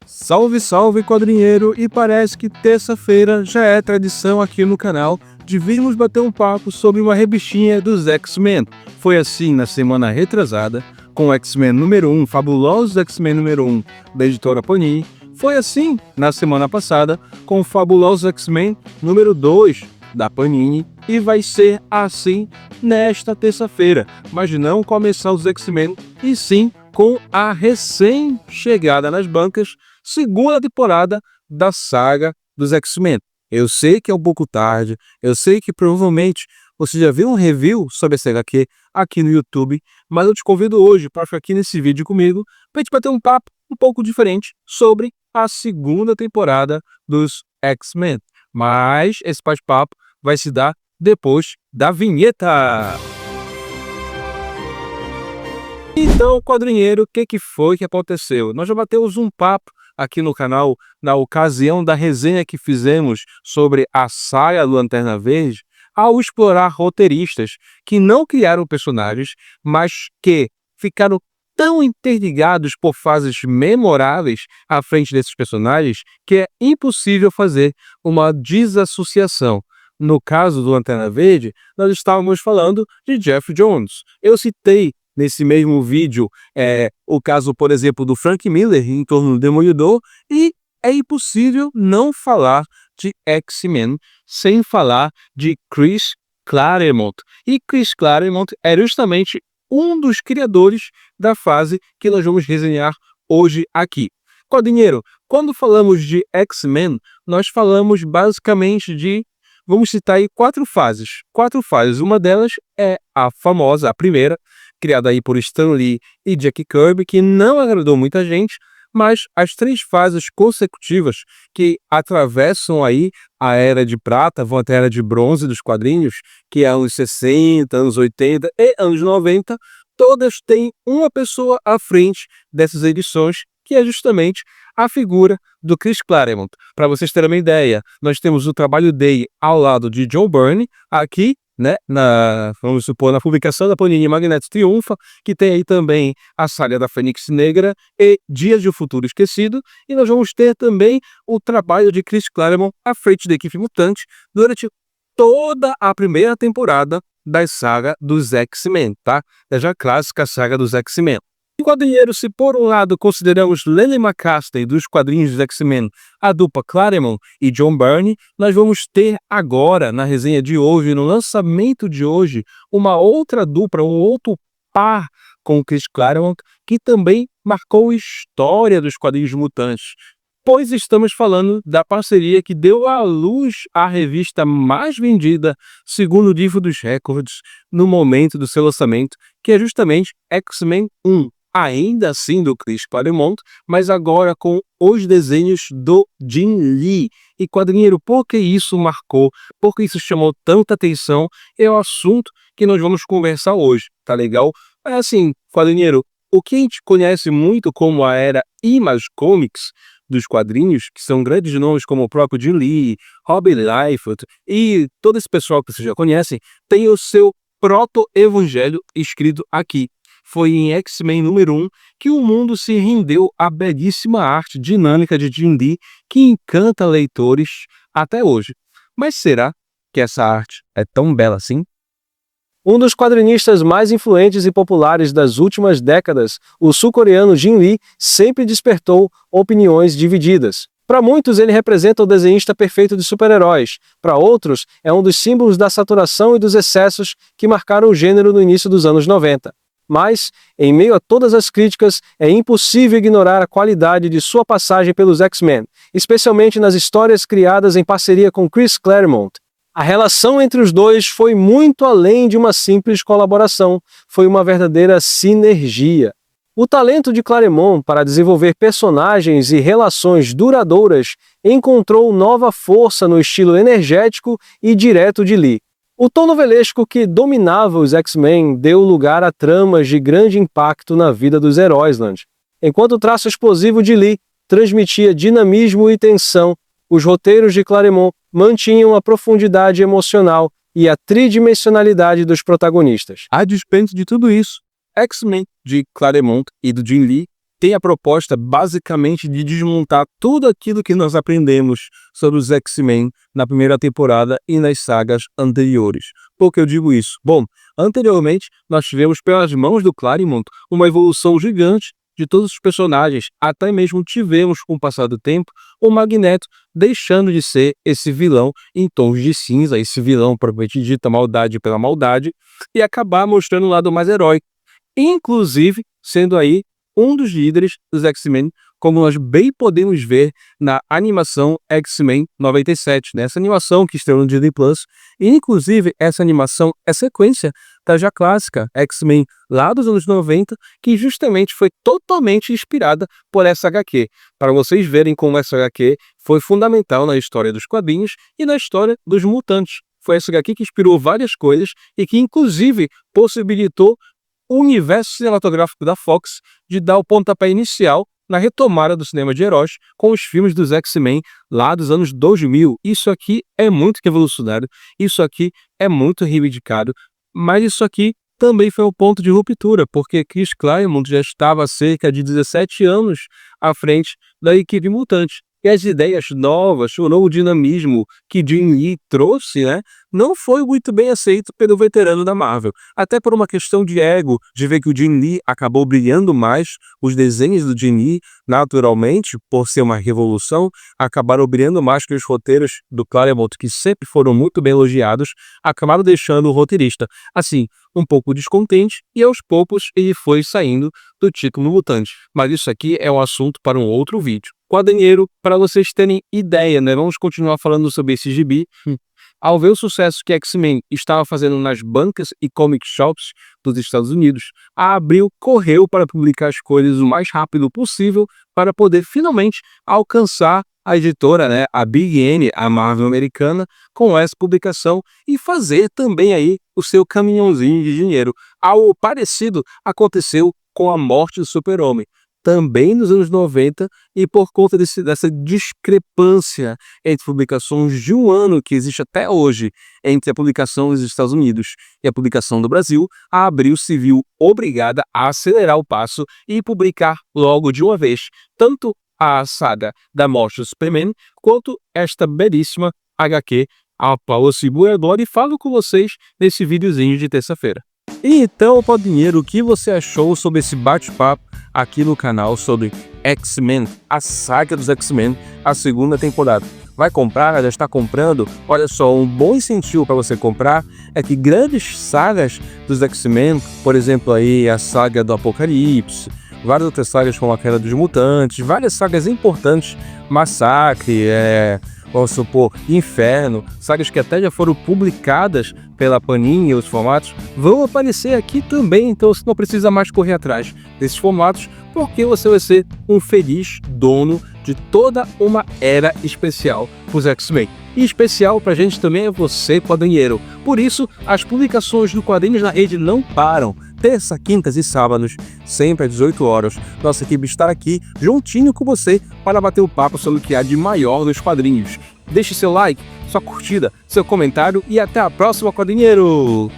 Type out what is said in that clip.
Salve, salve, quadrinheiro! E parece que terça-feira já é tradição aqui no canal de virmos bater um papo sobre uma revistinha dos X-Men. Foi assim na semana retrasada, com o X-Men número 1, Fabulosos X-Men número 1, da editora Panini. Foi assim na semana passada, com o Fabulosos X-Men número 2, da Panini. E vai ser assim nesta terça-feira, mas não começar os X-Men, e sim com a recém-chegada nas bancas segunda temporada da saga dos X-Men. Eu sei que é um pouco tarde, eu sei que provavelmente você já viu um review sobre essa HQ aqui no YouTube, mas eu te convido hoje para ficar aqui nesse vídeo comigo para a gente bater um papo um pouco diferente sobre a segunda temporada dos X-Men. Mas esse bate-papo vai se dar depois da vinheta. Então, quadrinheiro, o que foi que aconteceu? Nós já batemos um papo aqui no canal na ocasião da resenha que fizemos sobre a saga do Lanterna Verde, ao explorar roteiristas que não criaram personagens, mas que ficaram tão interligados por fases memoráveis à frente desses personagens que é impossível fazer uma desassociação. No caso do Lanterna Verde, nós estávamos falando de Geoff Johns. Eu citei nesse mesmo vídeo o caso, por exemplo, do Frank Miller em torno do Demolidor, e é impossível não falar de X-Men sem falar de Chris Claremont. E Chris Claremont é justamente um dos criadores da fase que nós vamos resenhar hoje aqui. Quadrinheiro, quando falamos de X-Men, nós falamos basicamente de, vamos citar aí quatro fases. Uma delas é a famosa, a primeira, criada aí por Stan Lee e Jack Kirby, que não agradou muita gente, mas as três fases consecutivas que atravessam aí a Era de Prata, vão até a Era de Bronze dos quadrinhos, que é anos 60, anos 80 e anos 90, todas têm uma pessoa à frente dessas edições, que é justamente a figura do Chris Claremont. Para vocês terem uma ideia, nós temos o trabalho dele ao lado de John Byrne, aqui, né, vamos supor, na publicação da Panini Magneto Triunfa, que tem aí também a saga da Fênix Negra e Dias de um Futuro Esquecido, e nós vamos ter também o trabalho de Chris Claremont à frente da equipe mutante durante toda a primeira temporada da saga dos X-Men, tá? É já clássica saga dos X-Men. Em quadrinheiro, se por um lado consideramos Len McCaskey dos quadrinhos dos X-Men, a dupla Claremont e John Byrne, nós vamos ter agora, na resenha de hoje, no lançamento de hoje, uma outra dupla, um outro par com o Chris Claremont, que também marcou a história dos quadrinhos mutantes, pois estamos falando da parceria que deu à luz a revista mais vendida, segundo o livro dos recordes, no momento do seu lançamento, que é justamente X-Men 1. Ainda assim do Chris Claremont, mas agora com os desenhos do Jim Lee. E quadrinheiro, por que isso marcou? Por que isso chamou tanta atenção? É o assunto que nós vamos conversar hoje, tá legal? É assim, quadrinheiro, o que a gente conhece muito como a era Image Comics dos quadrinhos, que são grandes nomes como o próprio Jim Lee, Rob Liefeld e todo esse pessoal que vocês já conhecem, tem o seu proto-evangelho escrito aqui. Foi em X-Men número 1 que o mundo se rendeu à belíssima arte dinâmica de Jim Lee, que encanta leitores até hoje. Mas será que essa arte é tão bela assim? Um dos quadrinistas mais influentes e populares das últimas décadas, o sul-coreano Jim Lee sempre despertou opiniões divididas. Para muitos, ele representa o desenhista perfeito de super-heróis. Para outros, é um dos símbolos da saturação e dos excessos que marcaram o gênero no início dos anos 90. Mas, em meio a todas as críticas, é impossível ignorar a qualidade de sua passagem pelos X-Men, especialmente nas histórias criadas em parceria com Chris Claremont. A relação entre os dois foi muito além de uma simples colaboração, foi uma verdadeira sinergia. O talento de Claremont para desenvolver personagens e relações duradouras encontrou nova força no estilo energético e direto de Lee. O tom novelesco que dominava os X-Men deu lugar a tramas de grande impacto na vida dos heróis, enquanto o traço explosivo de Lee transmitia dinamismo e tensão, os roteiros de Claremont mantinham a profundidade emocional e a tridimensionalidade dos protagonistas. A despeito de tudo isso, X-Men de Claremont e do Jim Lee tem a proposta basicamente de desmontar tudo aquilo que nós aprendemos sobre os X-Men na primeira temporada e nas sagas anteriores. Por que eu digo isso? Bom, anteriormente nós tivemos pelas mãos do Claremont uma evolução gigante de todos os personagens, até mesmo tivemos, com o passar do tempo, o Magneto deixando de ser esse vilão em tons de cinza, esse vilão propriamente dita maldade pela maldade, e acabar mostrando um lado mais heróico, inclusive sendo aí um dos líderes dos X-Men, como nós bem podemos ver na animação X-Men 97, né? Essa animação que estreou no Disney Plus, e inclusive essa animação é sequência da já clássica X-Men lá dos anos 90, que justamente foi totalmente inspirada por essa HQ, para vocês verem como essa HQ foi fundamental na história dos quadrinhos e na história dos mutantes. Foi essa HQ que inspirou várias coisas e que inclusive possibilitou o universo cinematográfico da Fox de dar o pontapé inicial na retomada do cinema de heróis com os filmes dos X-Men lá dos anos 2000. Isso aqui é muito revolucionário, isso aqui é muito reivindicado, mas isso aqui também foi um ponto de ruptura, porque Chris Claremont já estava há cerca de 17 anos à frente da equipe mutante. E as ideias novas, o novo dinamismo que Jim Lee trouxe, né, não foi muito bem aceito pelo veterano da Marvel. Até por uma questão de ego, de ver que o Jim Lee acabou brilhando mais, os desenhos do Jim Lee, naturalmente, por ser uma revolução, acabaram brilhando mais que os roteiros do Claremont, que sempre foram muito bem elogiados, acabaram deixando o roteirista, assim, um pouco descontente, e aos poucos ele foi saindo do título mutante. Mas isso aqui é um assunto para um outro vídeo. Quadrinheiro, para vocês terem ideia, né? Vamos continuar falando sobre esse gibi. Ao ver o sucesso que X-Men estava fazendo nas bancas e comic shops dos Estados Unidos, a Abril correu para publicar as coisas o mais rápido possível para poder finalmente alcançar a editora, né, a Big N, a Marvel americana, com essa publicação e fazer também aí o seu caminhãozinho de dinheiro. Algo parecido aconteceu com a morte do Super-Homem, também nos anos 90, e por conta dessa discrepância entre publicações de um ano que existe até hoje entre a publicação dos Estados Unidos e a publicação do Brasil, a Abril se viu obrigada a acelerar o passo e publicar logo de uma vez, tanto a saga da morte do Superman, quanto esta belíssima HQ, a qual eu sigo agora e falo com vocês nesse videozinho de terça-feira. E então, Podinheiro, o que você achou sobre esse bate-papo aqui no canal sobre X-Men, a saga dos X-Men, a segunda temporada? Vai comprar? Já está comprando? Olha só, um bom incentivo para você comprar é que grandes sagas dos X-Men, por exemplo, aí a saga do Apocalipse, várias outras sagas como a Queda dos Mutantes, várias sagas importantes, Massacre, vamos supor, Inferno, sagas que até já foram publicadas pela Panini e os formatos, vão aparecer aqui também, então você não precisa mais correr atrás desses formatos, porque você vai ser um feliz dono de toda uma era especial para os X-Men. E especial pra gente também é você, quadrinheiro. Por isso, as publicações do Quadrinhos na Rede não param. Terça, quintas e sábados, sempre às 18 horas. Nossa equipe está aqui, juntinho com você, para bater o papo sobre o que há de maior nos quadrinhos. Deixe seu like, sua curtida, seu comentário e até a próxima, quadrinheiro!